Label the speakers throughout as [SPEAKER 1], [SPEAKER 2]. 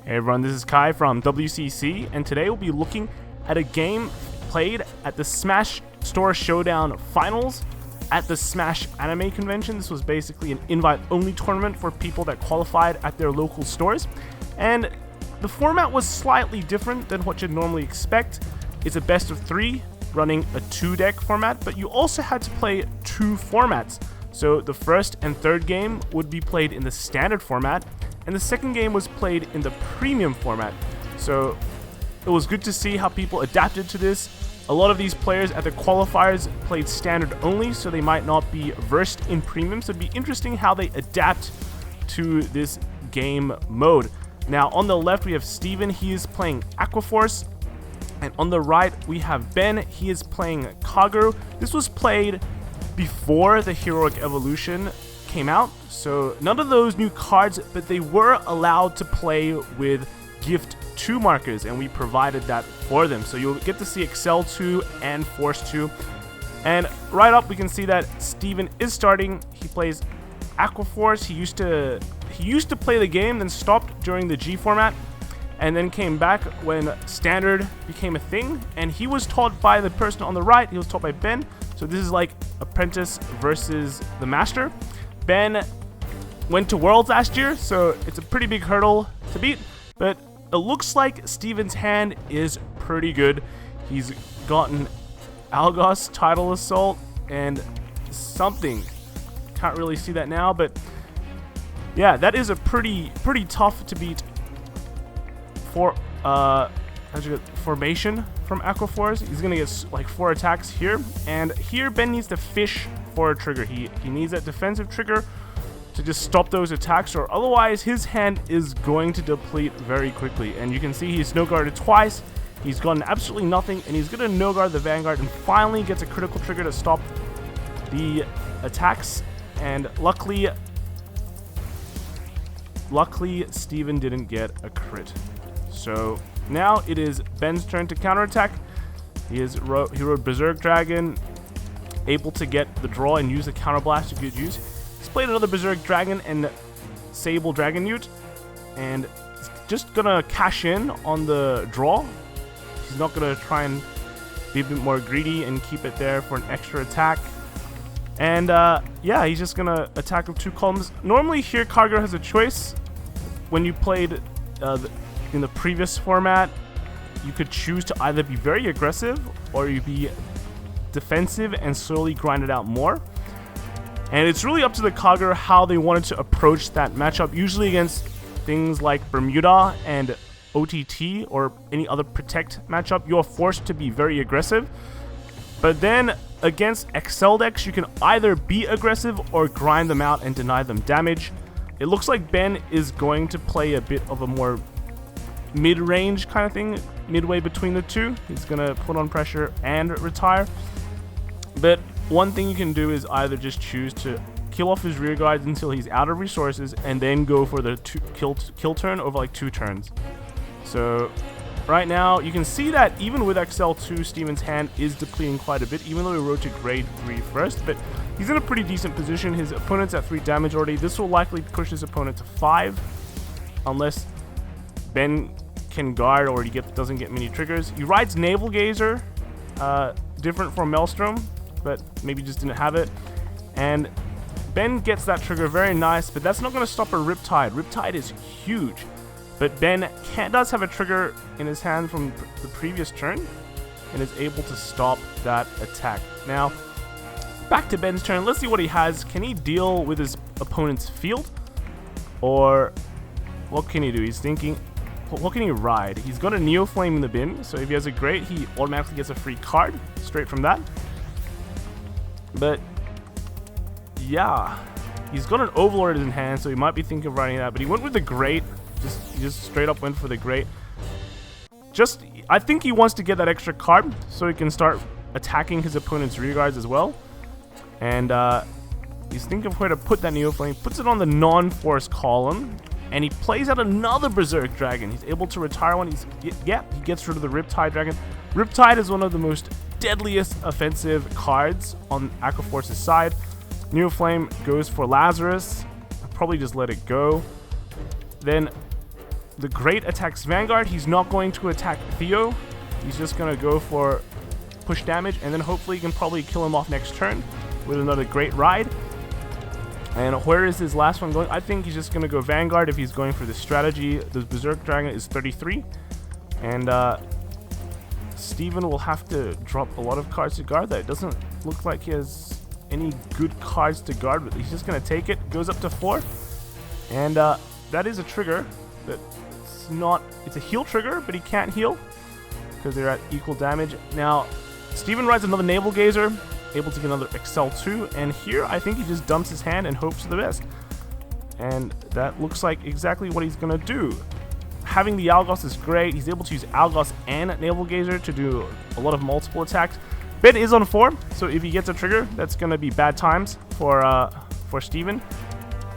[SPEAKER 1] Hey everyone, this is Kai from WCC, and today we'll be looking at a game played at the SMASH Store Showdown Finals at the SMASH Anime Convention. This was basically an invite-only tournament for people that qualified at their local stores, and the format was slightly different than what you'd normally expect. It's a best of 3 running a 2-deck format, but you also had to play 2 formats. So the first and third game would be played in the standard format, and the second game was played in the premium format. So it was good to see how people adapted to this. A lot of these players at the qualifiers played standard only, so they might not be versed in premium, so it'd be interesting how they adapt to this game mode. Now on the left we have Steven, he is playing Aquaforce, and on the right we have Ben, he is playing Kagero. This was played before the Heroic Evolution came out, so none of those new cards, but they were allowed to play with Gift 2 markers, and we provided that for them. So you'll get to see Excel 2 and Force 2. And right up we can see that Steven is starting. He plays Aquaforce. He used to play the game, then stopped during the G format, and then came back when standard became a thing, and he was taught by the person on the right. He was taught by Ben. So this is like apprentice versus the master. Ben went to Worlds last year, so it's a pretty big hurdle to beat, but it looks like Steven's hand is pretty good. He's gotten Algos, Tidal Assault, and something. Can't really see that now, but yeah, that is a pretty tough to beat for formation from Aquaforce. He's gonna get like 4 attacks here, and here Ben needs to fish for a trigger. He needs that defensive trigger to just stop those attacks, or otherwise his hand is going to deplete very quickly. And you can see he's no guarded twice. He's gotten absolutely nothing, and he's gonna no guard the Vanguard, and finally gets a critical trigger to stop the attacks. And luckily Steven didn't get a crit. So now it is Ben's turn to counterattack. He rode Berserk Dragon, able to get the draw and use the counter blast to good use. He's played another Berserk Dragon and Sable Dragon Newt, and he's just gonna cash in on the draw. He's not gonna try and be a bit more greedy and keep it there for an extra attack. And yeah, he's just gonna attack with 2 columns. Normally here Kagero has a choice. When you played in the previous format, you could choose to either be very aggressive or you be defensive and slowly grind it out more. And it's really up to the Kagero how they wanted to approach that matchup. Usually against things like Bermuda and OTT or any other protect matchup, you're forced to be very aggressive. But then against Excel decks, you can either be aggressive or grind them out and deny them damage. It looks like Ben is going to play a bit of a more mid-range kind of thing, midway between the two. He's gonna put on pressure and retire. But one thing you can do is either just choose to kill off his rear guards until he's out of resources, and then go for the kill turn over like 2 turns. So right now you can see that even with XL2, Steven's hand is depleting quite a bit, even though he rode to grade 3 first. But he's in a pretty decent position. His opponent's at 3 damage already. This will likely push his opponent to 5, unless Ben can guard or he doesn't get many triggers. He rides Naval Gazer, different from Maelstrom, but maybe just didn't have it. And Ben gets that trigger, very nice, but that's not going to stop a Riptide. Riptide is huge, but Ben does have a trigger in his hand from the previous turn and is able to stop that attack. Now, back to Ben's turn. Let's see what he has. Can he deal with his opponent's field? Or what can he do? He's thinking, what can he ride? He's got a Neo Flame in the bin, so if he has a Great, he automatically gets a free card straight from that. But yeah, he's got an Overlord in hand, so he might be thinking of riding that, but he went with the Great. He just straight up went for the Great. I think he wants to get that extra card so he can start attacking his opponent's rear guards as well. And he's thinking of where to put that Neo Flame, puts it on the non-force column, and he plays out another Berserk Dragon. He's able to retire one. He gets rid of the Riptide Dragon. Riptide is one of the most deadliest offensive cards on Aquaforce's side. Neo Flame goes for Lazarus. I'll probably just let it go. Then The Great attacks Vanguard. He's not going to attack Theo. He's just going to go for push damage, and then hopefully he can probably kill him off next turn with another Great Ride. And where is his last one going? I think he's just going to go Vanguard if he's going for this strategy. The Berserk Dragon is 33. And Steven will have to drop a lot of cards to guard that. It doesn't look like he has any good cards to guard, but he's just going to take it. Goes up to 4. And that is a trigger. It's a heal trigger, but he can't heal because they're at equal damage. Now, Steven rides another Navel Gazer, able to get another Excel 2, and here I think he just dumps his hand and hopes for the best. And that looks like exactly what he's going to do. Having the Algos is great. He's able to use Algos and Navel Gazer to do a lot of multiple attacks. Ben is on 4, so if he gets a trigger, that's going to be bad times for Steven.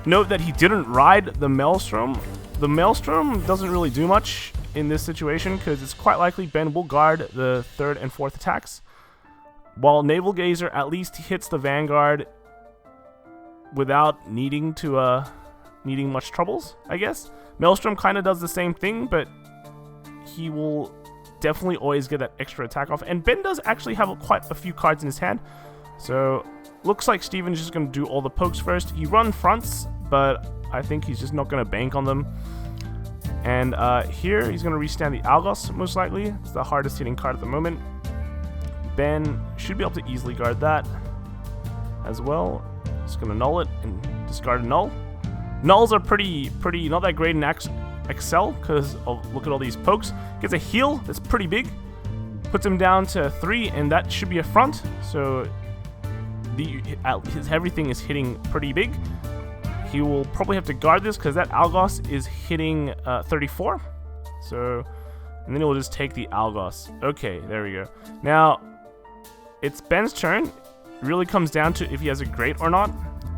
[SPEAKER 1] Note that he didn't ride the Maelstrom. The Maelstrom doesn't really do much in this situation because it's quite likely Ben will guard the 3rd and 4th attacks. While Navel Gazer at least hits the Vanguard without needing much troubles, I guess. Maelstrom kind of does the same thing, but he will definitely always get that extra attack off. And Ben does actually have quite a few cards in his hand. So looks like Steven's just going to do all the pokes first. He run fronts, but I think he's just not going to bank on them. And here he's going to restand the Algos, most likely. It's the hardest hitting card at the moment. Ben should be able to easily guard that as well. Just going to null it and discard a null. Nulls are pretty not that great in Excel because look at all these pokes. Gets a heal that's pretty big. Puts him down to 3, and that should be a front. So his everything is hitting pretty big. He will probably have to guard this because that Algos is hitting 34. So, and then he'll just take the Algos. Okay, there we go. Now, it's Ben's turn. It really comes down to if he has a Great or not.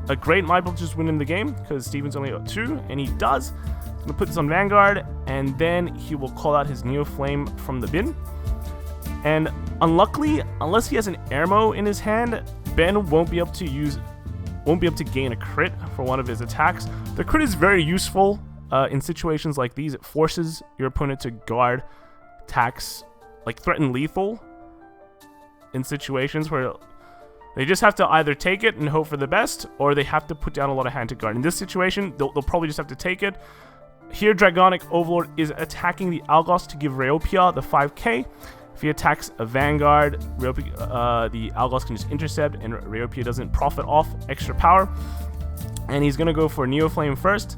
[SPEAKER 1] A Great might just win him the game because Steven's only got 2, and he does. He's going to put this on Vanguard, and then he will call out his Neo Flame from the bin. And unluckily, unless he has an Airmo in his hand, Ben won't be able to gain a crit for one of his attacks. The crit is very useful in situations like these. It forces your opponent to guard attacks, like threaten lethal, in situations where they just have to either take it and hope for the best, or they have to put down a lot of hand to guard. In this situation, they'll probably just have to take it. Here, Dragonic Overlord is attacking the Algos to give Rheopia the 5k. If he attacks a Vanguard, the Algos can just intercept, and Rheopia doesn't profit off extra power. And he's going to go for Neo Flame first.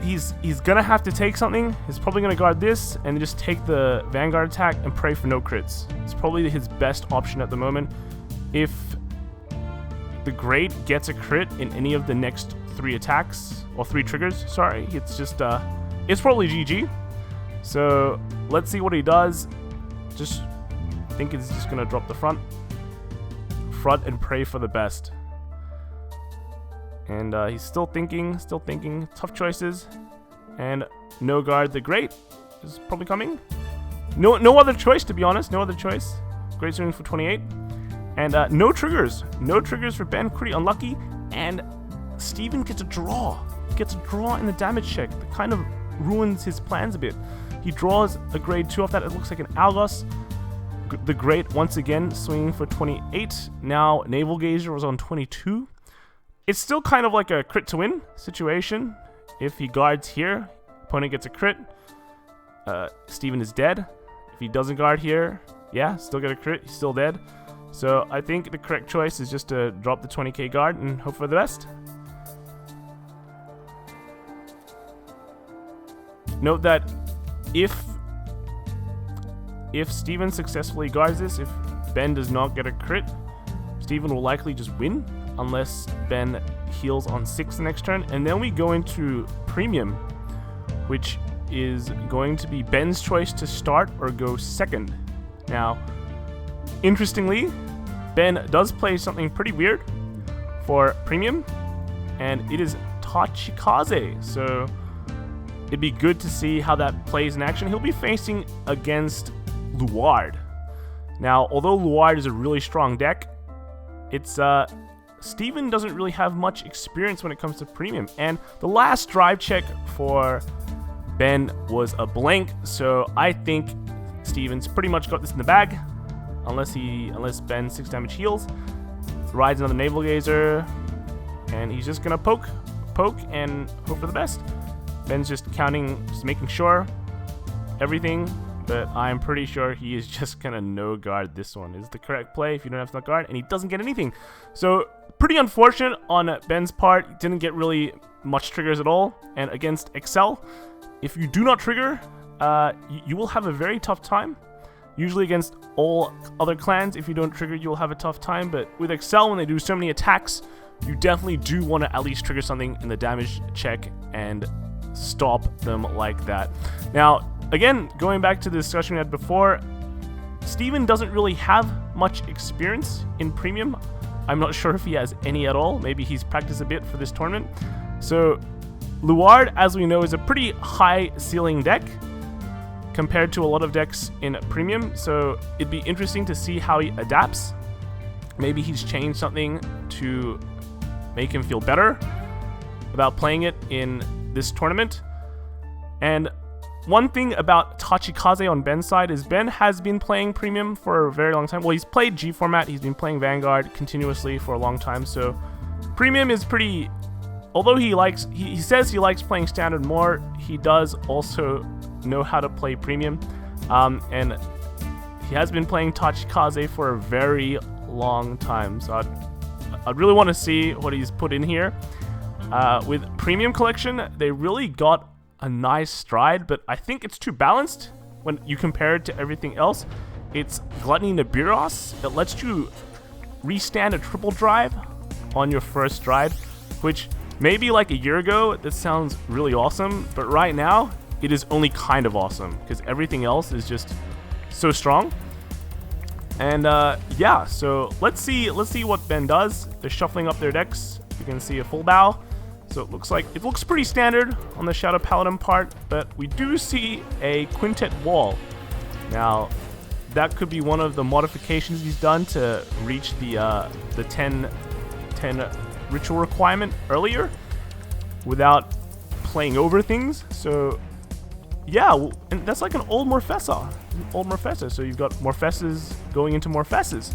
[SPEAKER 1] He's going to have to take something. He's probably going to guard this and just take the Vanguard attack and pray for no crits. It's probably his best option at the moment. If the Great gets a crit in any of the next 3 attacks, or 3 triggers, sorry, it's just, it's probably GG. So let's see what he does. I think he's just gonna drop the front and pray for the best. And he's still thinking. Tough choices. And no guard. The Great is probably coming. No other choice, to be honest. No other choice. Great swing for 28. And no triggers. No triggers for Ben. Pretty unlucky. And Steven gets a draw. Gets a draw in the damage check. That kind of ruins his plans a bit. He draws a grade 2 off that. It looks like an Algos. The Great, once again, swinging for 28. Now, Navel Gazer was on 22. It's still kind of like a crit to win situation. If he guards here, opponent gets a crit. Steven is dead. If he doesn't guard here, yeah, still get a crit. He's still dead. So I think the correct choice is just to drop the 20k guard and hope for the best. Note that if Steven successfully guards this, if Ben does not get a crit, Steven will likely just win unless Ben heals on 6 the next turn. And then we go into Premium, which is going to be Ben's choice to start or go second. Now, interestingly, Ben does play something pretty weird for Premium, and it is P-Tachikaze. So it'd be good to see how that plays in action. He'll be facing against P-Luard. Now, although P-Luard is a really strong deck, it's Steven doesn't really have much experience when it comes to Premium. And the last drive check for Ben was a blank, so I think Steven's pretty much got this in the bag, unless Ben 6 damage heals. Rides another Navel Gazer, and he's just gonna poke, and hope for the best. Ben's just counting, just making sure everything, but I'm pretty sure he is just gonna no guard this one. Is the correct play if you don't have to guard, and he doesn't get anything. So pretty unfortunate on Ben's part. He didn't get really much triggers at all, and against Excel, if you do not trigger, you will have a very tough time. Usually against all other clans, if you don't trigger, you'll have a tough time. But with Excel, when they do so many attacks, you definitely do want to at least trigger something in the damage check and stop them like that. Now, again, going back to the discussion we had before, Steven doesn't really have much experience in Premium. I'm not sure if he has any at all. Maybe he's practiced a bit for this tournament. So, P-Luard, as we know, is a pretty high ceiling deck compared to a lot of decks in Premium, so it'd be interesting to see how he adapts. Maybe he's changed something to make him feel better about playing it in this tournament. And one thing about Tachikaze on Ben's side is Ben has been playing Premium for a very long time. Well, he's played G format, he's been playing Vanguard continuously for a long time, so Premium is pretty... Although he says he likes playing Standard more, he does also know how to play Premium, and he has been playing Tachikaze for a very long time, so I'd really want to see what he's put in here. With Premium Collection, they really got a nice stride, but I think it's too balanced when you compare it to everything else. It's Gluttony Nibiros. It lets you restand a triple drive on your first stride, which maybe like a year ago, this sounds really awesome, but right now, it is only kind of awesome because everything else is just so strong. And yeah, so let's see what Ben does. They're shuffling up their decks. You can see a full bow. So it looks pretty standard on the Shadow Paladin part, but we do see a Quintet Wall. Now, that could be one of the modifications he's done to reach the 10 ritual requirement earlier without playing over things. So yeah, and that's like an old Morfessa. So you've got Morfesses going into Morfesses.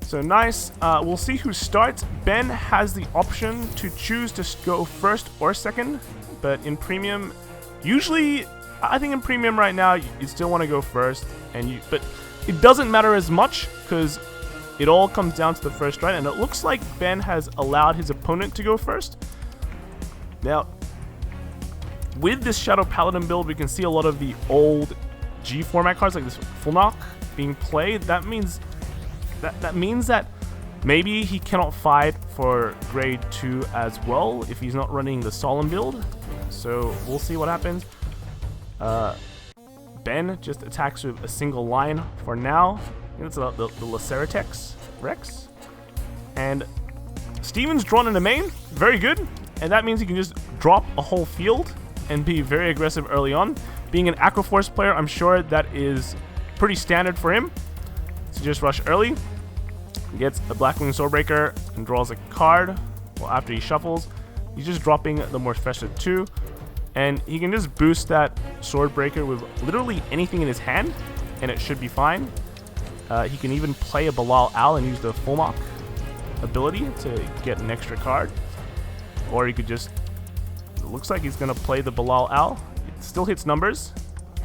[SPEAKER 1] So nice. We'll see who starts. Ben has the option to choose to go first or second, but in Premium, usually, I think in Premium right now, you still want to go first, but it doesn't matter as much because it all comes down to the first stride, and it looks like Ben has allowed his opponent to go first. Now, with this Shadow Paladin build, we can see a lot of the old G format cards like this Full Knock being played. That means that maybe he cannot fight for grade 2 as well if he's not running the Solemn build. So we'll see what happens. Ben just attacks with a single line for now. I think it's the Laceratex Rex. And Steven's drawn in the main, very good. And that means he can just drop a whole field and be very aggressive early on. Being an Aquaforce player, I'm sure that is pretty standard for him. So just rush early. He gets a Blackwing Swordbreaker and draws a card. Well, after he shuffles, he's just dropping the Morfessa 2. And he can just boost that Swordbreaker with literally anything in his hand, and it should be fine. He can even play a Bilal Al and use the Full Knock ability to get an extra card. Or he could just... It looks like he's going to play the Bilal Al. It still hits numbers.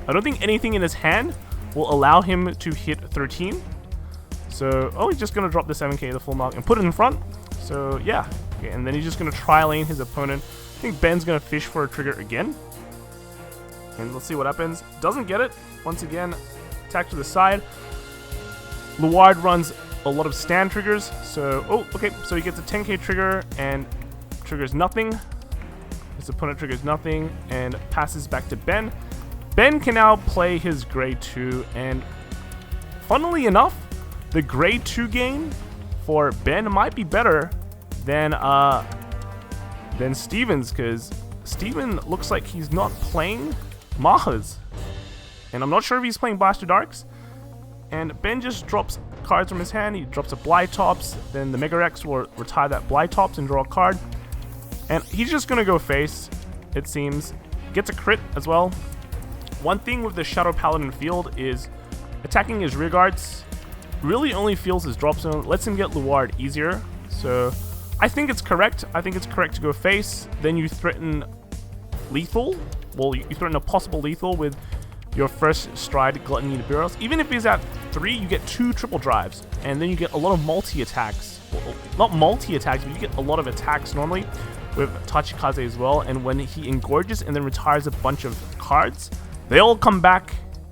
[SPEAKER 1] I don't think anything in his hand will allow him to hit 13. So, oh, he's just going to drop the 7k, the Full Knock, and put it in front. So, yeah. Okay, and then he's just going to tri-lane his opponent. I think Ben's going to fish for a trigger again. And let's see what happens. Doesn't get it. Once again, attack to the side. P-Luard runs a lot of stand triggers. So, oh, okay. So he gets a 10k trigger and triggers nothing. His opponent triggers nothing and passes back to Ben. Ben can now play his grade 2, and funnily enough, the grade 2 game for Ben might be better than Steven's, because Steven looks like he's not playing Mahas. And I'm not sure if he's playing Blaster Darks. And Ben just drops cards from his hand. He drops a Blytops, then the Mega Rex will retire that Blytops and draw a card. And he's just going to go face, it seems. gets a crit as well. One thing with the Shadow Paladin field is attacking his rear guards really only feels his drop zone, lets him get P-Luard easier. So I think it's correct. I think it's correct to go face. Then you threaten lethal. Well, you threaten a possible lethal with your first stride Gluttony to Buros. Even if he's at 3, you get 2 triple drives, and then you get a lot of multi-attacks. Well, not multi-attacks, but you get a lot of attacks normally with Tachikaze as well. And when he engorges and then retires a bunch of cards, they all come back,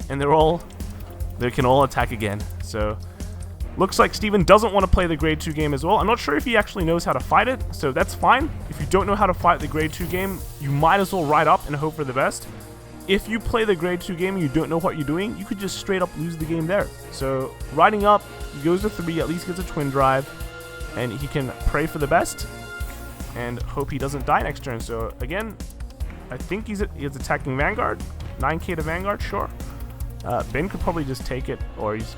[SPEAKER 1] and they can all attack again. So looks like Steven doesn't want to play the grade 2 game as well. I'm not sure if he actually knows how to fight it, so that's fine. If you don't know how to fight the grade 2 game, you might as well ride up and hope for the best. If you play the grade 2 game and you don't know what you're doing, you could just straight up lose the game there. So riding up, he goes to 3, at least gets a twin drive, and he can pray for the best and hope he doesn't die next turn. So again, I think he's attacking Vanguard. 9k to Vanguard, sure. Ben could probably just take it, or he's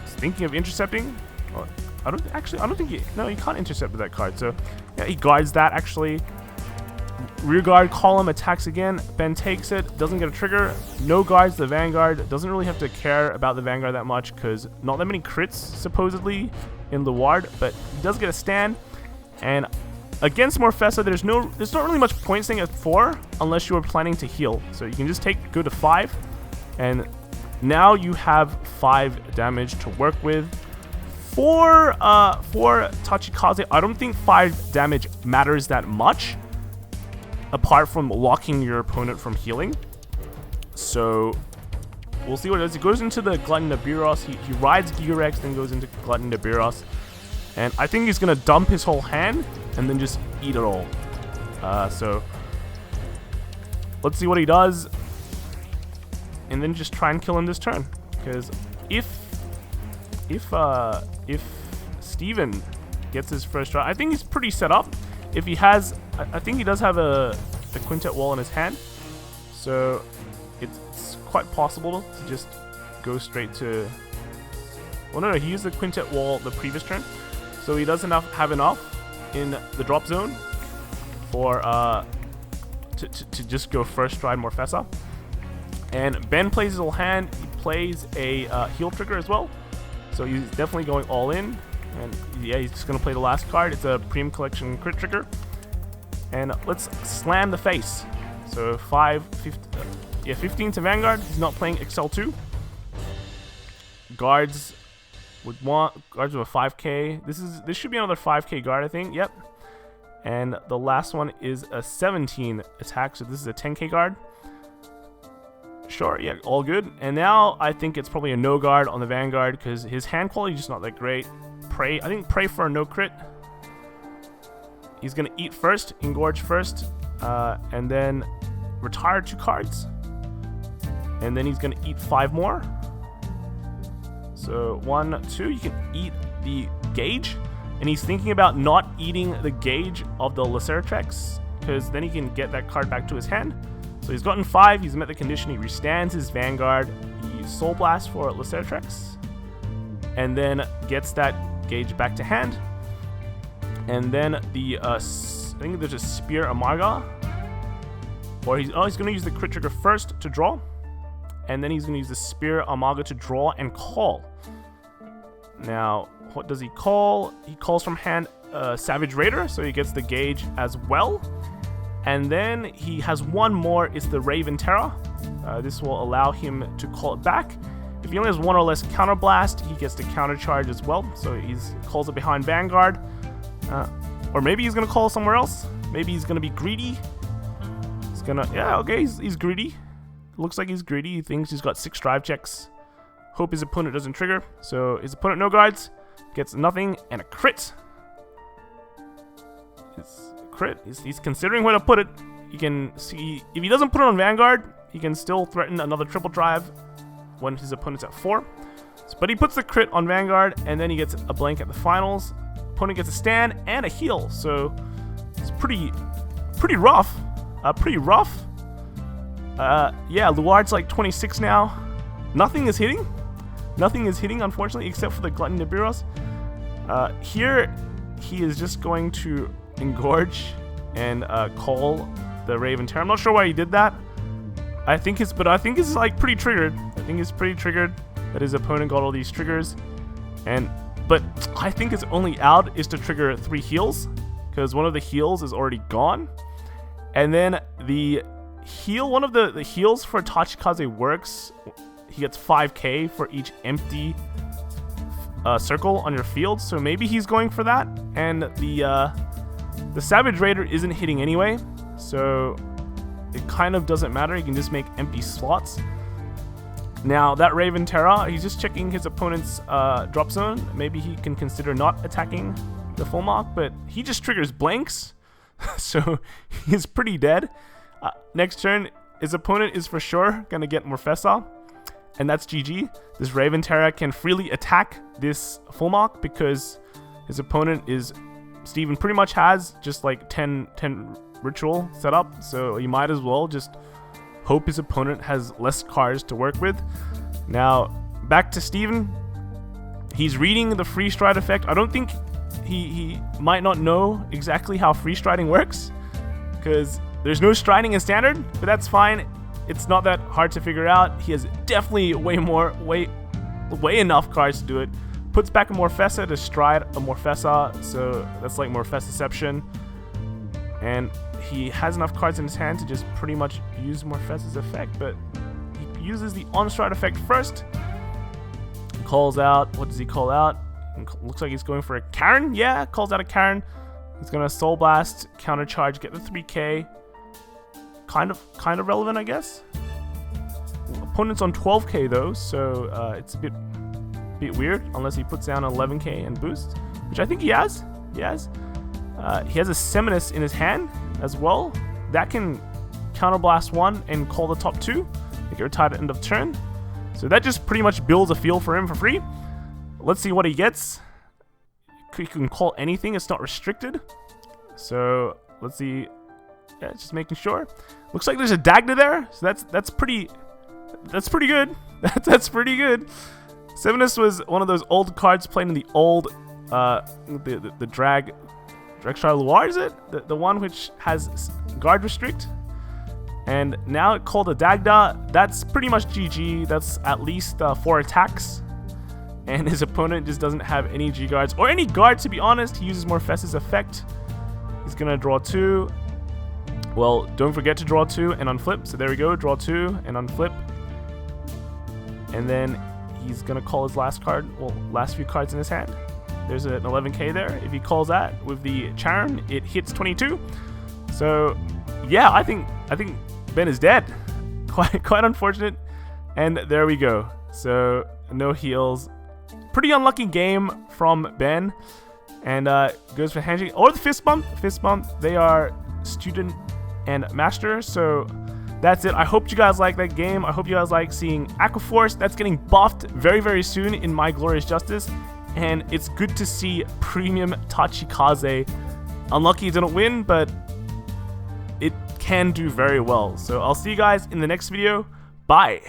[SPEAKER 1] thinking of intercepting. Or, I don't think he can't intercept with that card. So yeah, he guards that actually. Rear guard column attacks again. Ben takes it, doesn't get a trigger. No guards the Vanguard. Doesn't really have to care about the Vanguard that much because not that many crits supposedly in P-Luard, but he does get a stand. And against Morfessa, there's not really much point staying at 4 unless you are planning to heal. So you can just go to 5, and now you have 5 damage to work with. For Tachikaze, I don't think 5 damage matters that much, apart from locking your opponent from healing. So we'll see what it does. He goes into the Glutton to Buros. He rides Gigarex, then goes into Glutton to Buros. And I think he's going to dump his whole hand and then just eat it all. So let's see what he does. And then just try and kill him this turn. Because if Steven gets his first try, I think he's pretty set up. If he has, I think he does have a quintet wall in his hand. So it's quite possible to just go straight to... Well, no, he used the quintet wall the previous turn. So he doesn't have enough in the drop zone for to just go first stride Morfessa. And Ben plays his whole hand. He plays a heal trigger as well. So he's definitely going all in. And yeah, he's just going to play the last card. It's a Premium Collection crit trigger. And let's slam the face. So 15 to Vanguard. He's not playing Excel 2. Guards with a 5k. This should be another 5k guard, I think. Yep. And the last one is a 17 attack. So this is a 10k guard. Sure, yeah, all good. And now I think it's probably a no guard on the Vanguard because his hand quality is just not that great. Pray, I think pray for a no crit. He's gonna eat first, engorge first, and then retire 2 cards. And then he's gonna eat 5 more. So 1, 2, you can eat the gauge. And he's thinking about not eating the gauge of the Lysertrex because then he can get that card back to his hand. So he's gotten 5, he's met the condition, he restands his Vanguard, he Soul Blast for Lysertrex, and then gets that gauge back to hand. And then the, I think there's a Spear Amarga, or he's going to use the crit trigger first to draw, and then he's going to use the Spear Amarga to draw and call. Now, what does he call? He calls from hand Savage Raider, so he gets the gauge as well. And then he has one more, it's the Raven Terra. This will allow him to call it back. If he only has 1 or less counterblast, he gets to countercharge as well. So he calls it behind Vanguard. Or maybe he's going to call somewhere else. Maybe he's going to be greedy. He's going to, yeah, okay, he's greedy. Looks like he's greedy. He thinks he's got 6 drive checks. Hope his opponent doesn't trigger. So his opponent no guards, gets nothing, and a crit. Crit. He's considering where to put it. You can see if he doesn't put it on Vanguard, he can still threaten another triple drive when his opponent's at 4. But he puts the crit on Vanguard, and then he gets a blank at the finals. Opponent gets a stand and a heal, so it's pretty rough. Yeah, P-Luard's like 26 now. Nothing is hitting. Nothing is hitting, unfortunately, except for the Glutton to Buros. Here, he is just going to engorge and call the Raven Terra. I'm not sure why he did that. I think it's like pretty triggered. I think it's pretty triggered that his opponent got all these triggers, but I think his only out is to trigger 3 heals, because one of the heals is already gone, and then one of the heals for Tachikaze works. He gets 5k for each empty circle on your field, so maybe he's going for that. And the Savage Raider isn't hitting anyway, so it kind of doesn't matter. He can just make empty slots. Now that Raven Terra, he's just checking his opponent's drop zone. Maybe he can consider not attacking the full mark, but he just triggers blanks, so he's pretty dead. Next turn, his opponent is for sure gonna get Morfessa, and that's GG. This Raven Terra can freely attack this full mark because his opponent is Steven pretty much has just like 10 ritual set up, so you might as well just hope his opponent has less cards to work with. Now back to Steven. He's reading the free stride effect. I don't think he might not know exactly how free striding works, because there's no striding in standard, but that's fine. It's not that hard to figure out. He has definitely way enough cards to do it. Puts back a Morfessa to stride a Morfessa, so that's like Morfessaception. And he has enough cards in his hand to just pretty much use Morfessa's effect, but he uses the on-stride effect first. Calls out, what does he call out? Looks like he's going for a Karen. Yeah, calls out a Karen. He's gonna Soul Blast, counter charge, get the 3k. Kind of relevant, I guess. Opponent's on 12k though, so it's a bit weird unless he puts down 11k and boosts, which I think he has. He has a Seminus in his hand as well. That can counterblast 1 and call the top 2. Make it retired at end of turn. So that just pretty much builds a field for him for free. Let's see what he gets. He can call anything. It's not restricted. So let's see. Yeah, just making sure. Looks like there's a Dagda there. So that's pretty good. That's pretty good. Seminus was one of those old cards played in the old the P-Luard, is it? The one which has guard restrict. And now it called a Dagda. That's pretty much GG. That's at least 4 attacks. And his opponent just doesn't have any G guards or any guard, to be honest. He uses Morfessa's effect. He's gonna draw 2. Well, don't forget to draw 2 and unflip. So there we go, draw 2 and unflip. And then he's gonna call his last card, well, last few cards in his hand. There's an 11k there. If he calls that with the Charon, it hits 22. So yeah, I think Ben is dead. Quite unfortunate. And there we go. So no heals. Pretty unlucky game from Ben. And goes for handshake or the fist bump. Fist bump. They are student and master. So that's it. I hope you guys like that game. I hope you guys like seeing Aquaforce. That's getting buffed very, very soon in My Glorious Justice. And it's good to see premium Tachikaze. Unlucky it didn't win, but it can do very well. So I'll see you guys in the next video. Bye.